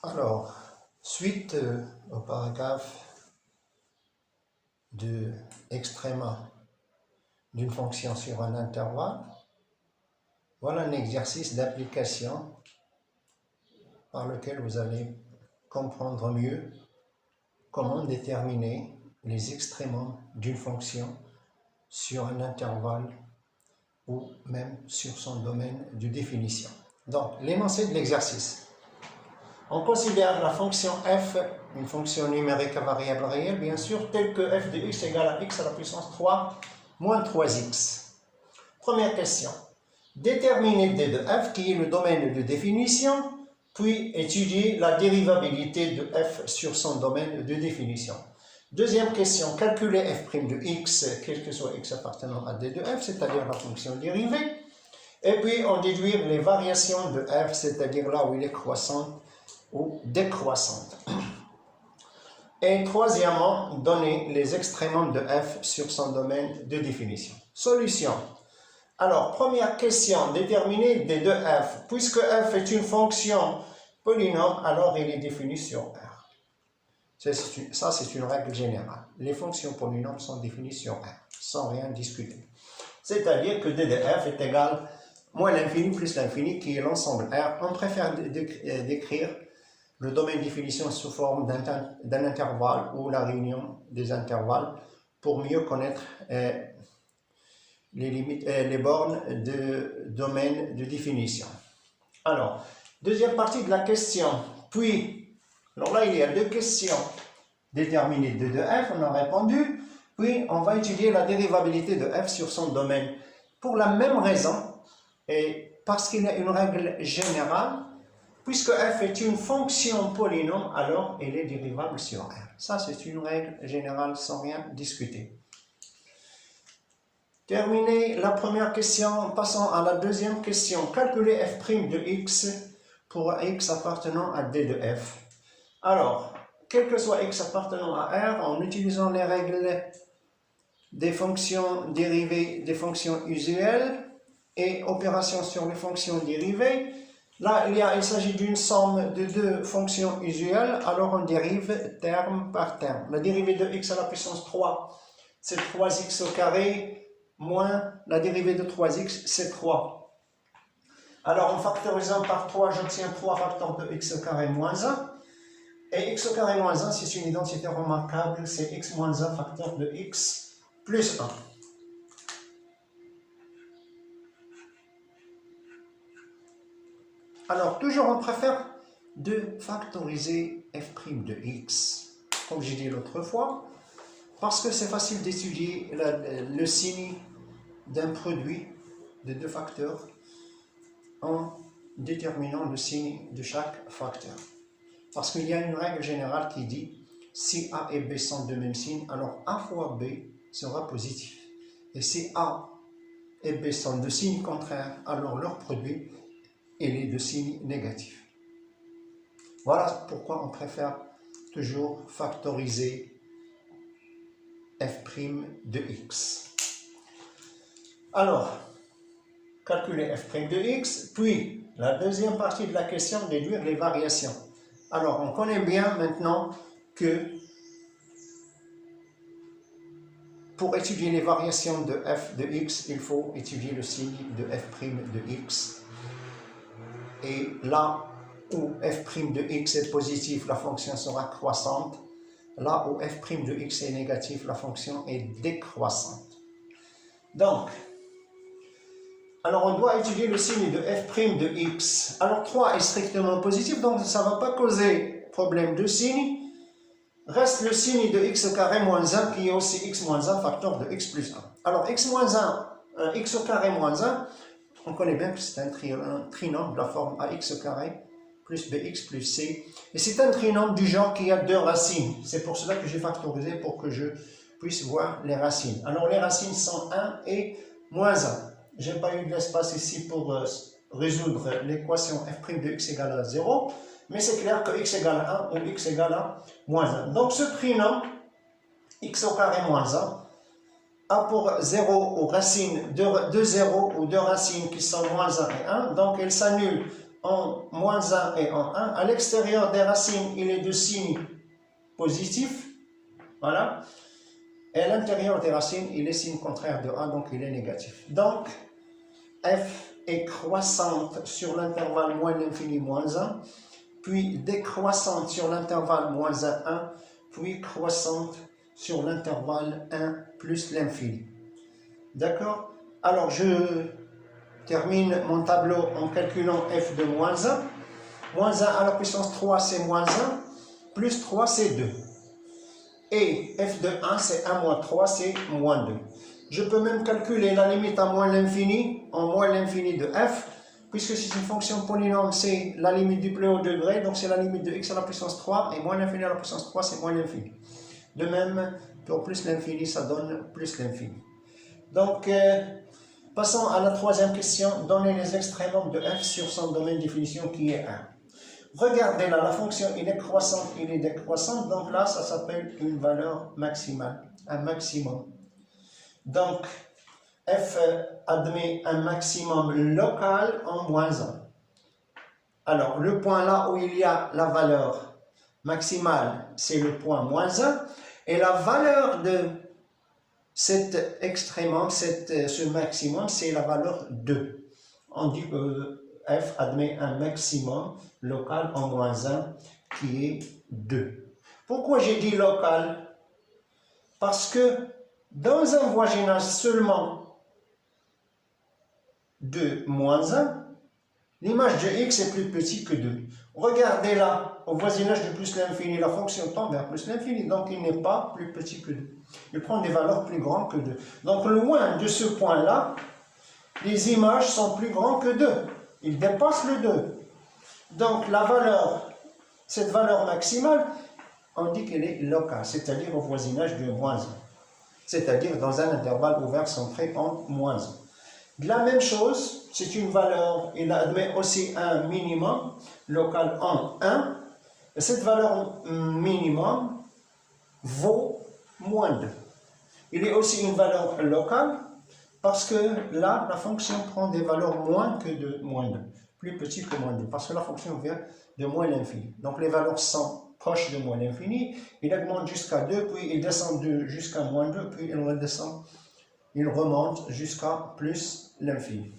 Alors, suite au paragraphe de extréma d'une fonction sur un intervalle, voilà un exercice d'application par lequel vous allez comprendre mieux comment déterminer les extrémums d'une fonction sur un intervalle ou même sur son domaine de définition. Donc, l'énoncé de l'exercice. On considère la fonction f, une fonction numérique à variable réelle, bien sûr, telle que f de x égale à x à la puissance 3 moins 3x. Première question. Déterminer d de f, qui est le domaine de définition, puis étudier la dérivabilité de f sur son domaine de définition. Deuxième question, calculer f' de x, quel que soit x appartenant à d de f, c'est-à-dire la fonction dérivée. Et puis, on déduire les variations de f, c'est-à-dire là où il est croissante ou décroissante. Et troisièmement, donner les extrémums de f sur son domaine de définition. Solution. Alors, première question, déterminer d de f. Puisque f est une fonction polynôme, alors il est défini sur R. Ça, c'est une règle générale. Les fonctions polynômes sont définies sur R, sans rien discuter. C'est-à-dire que d de f est égal moins l'infini plus l'infini, qui est l'ensemble R. On préfère décrire le domaine de définition sous forme d'un intervalle ou la réunion des intervalles pour mieux connaître les limites, les bornes de domaine de définition. Alors, deuxième partie de la question. Puis, alors là, il y a deux questions. Déterminer d de f, on a répondu. Puis, on va étudier la dérivabilité de f sur son domaine. Pour la même raison, et parce qu'il y a une règle générale, puisque f est une fonction polynôme, alors elle est dérivable sur R. Ça, c'est une règle générale sans rien discuter. Terminé la première question, passons à la deuxième question. Calculer f' de x pour x appartenant à d de f. Alors, quel que soit x appartenant à R, en utilisant les règles des fonctions dérivées des fonctions usuelles et opérations sur les fonctions dérivées, là, il s'agit d'une somme de deux fonctions usuelles, alors on dérive terme par terme. La dérivée de x à la puissance 3, c'est 3x au carré, moins la dérivée de 3x, c'est 3. Alors, en factorisant par 3, j'obtiens 3 facteurs de x au carré moins 1. Et x au carré moins 1, c'est une identité remarquable, c'est x moins 1 facteur de x plus 1. Alors, toujours on préfère de factoriser f' de x, comme j'ai dit l'autre fois, parce que c'est facile d'étudier le signe d'un produit de deux facteurs en déterminant le signe de chaque facteur. Parce qu'il y a une règle générale qui dit si A et B sont de même signe, alors A fois B sera positif. Et si A et B sont de signes contraires, alors leur produit est de signes négatifs. Voilà pourquoi on préfère toujours factoriser f' de x. Alors, calculer f' de x, puis la deuxième partie de la question, déduire les variations. Alors, on connaît bien maintenant que pour étudier les variations de f de x, il faut étudier le signe de f' de x. Et là où f' de x est positif, la fonction sera croissante. Là où f' de x est négatif, la fonction est décroissante. Donc, alors on doit étudier le signe de f' de x. Alors 3 est strictement positif, donc ça ne va pas causer problème de signe. Reste le signe de x au carré moins 1 qui est aussi x moins 1 facteur de x plus 1. Alors x moins 1, x au carré moins 1, on connaît bien que c'est un trinôme de la forme ax au carré plus bx plus c. Et c'est un trinôme du genre qui a deux racines. C'est pour cela que j'ai factorisé pour que je puisse voir les racines. Alors les racines sont 1 et moins 1. Je n'ai pas eu de l'espace ici pour résoudre l'équation f' de x égale à 0. Mais c'est clair que x égale à 1 ou x égale à moins 1. Donc ce trinôme, x au carré moins 1, a pour 0 ou racine 2 0 ou deux racines qui sont moins 1 et 1. Donc elle s'annule en moins 1 et en 1. À l'extérieur des racines, il est de signe positif. Voilà. Et à l'intérieur des racines, il est signe contraire de 1, donc il est négatif. Donc, f est croissante sur l'intervalle moins l'infini moins 1, puis décroissante sur l'intervalle moins 1, 1, puis croissante sur l'intervalle 1 plus l'infini. D'accord? Alors, je termine mon tableau en calculant f de moins 1. Moins 1 à la puissance 3, c'est moins 1. Plus 3, c'est 2. Et f de 1, c'est 1 moins 3, c'est moins 2. Je peux même calculer la limite à moins l'infini, en moins l'infini de f, puisque c'est une fonction polynôme, c'est la limite du plus haut degré, donc c'est la limite de x à la puissance 3, et moins l'infini à la puissance 3, c'est moins l'infini. De même, pour plus l'infini, ça donne plus l'infini. Donc, passons à la troisième question. Donner les extrémums de f sur son domaine de définition qui est 1. Regardez là, la fonction il est croissante, il est décroissante, donc là, ça s'appelle une valeur maximale, un maximum. Donc, f admet un maximum local en moins 1. Alors, le point là où il y a la valeur maximale, c'est le point moins 1, et la valeur de cet extrémum, ce maximum, c'est la valeur 2. On dit que f admet un maximum local en moins 1 qui est 2. Pourquoi j'ai dit local? Parce que dans un voisinage seulement de moins 1, l'image de x est plus petite que 2. Regardez là, au voisinage de plus l'infini, la fonction tend vers plus l'infini, donc il n'est pas plus petit que 2. Il prend des valeurs plus grandes que 2. Donc loin de ce point-là, les images sont plus grandes que 2. Ils dépassent le 2. Donc la valeur, cette valeur maximale, on dit qu'elle est locale, c'est-à-dire au voisinage de moins 1. C'est-à-dire dans un intervalle ouvert centré en moins 1. De la même chose, c'est une valeur, il admet aussi un minimum local en 1. Et cette valeur minimum vaut moins 2. Il est aussi une valeur locale parce que là, la fonction prend des valeurs moins que de moins 2. Plus petit que moins 2, parce que la fonction vient de moins l'infini. Donc les valeurs sont proches de moins l'infini. Il augmente jusqu'à 2, puis il descend jusqu'à moins 2, puis il redescend. Il remonte jusqu'à plus l'infini.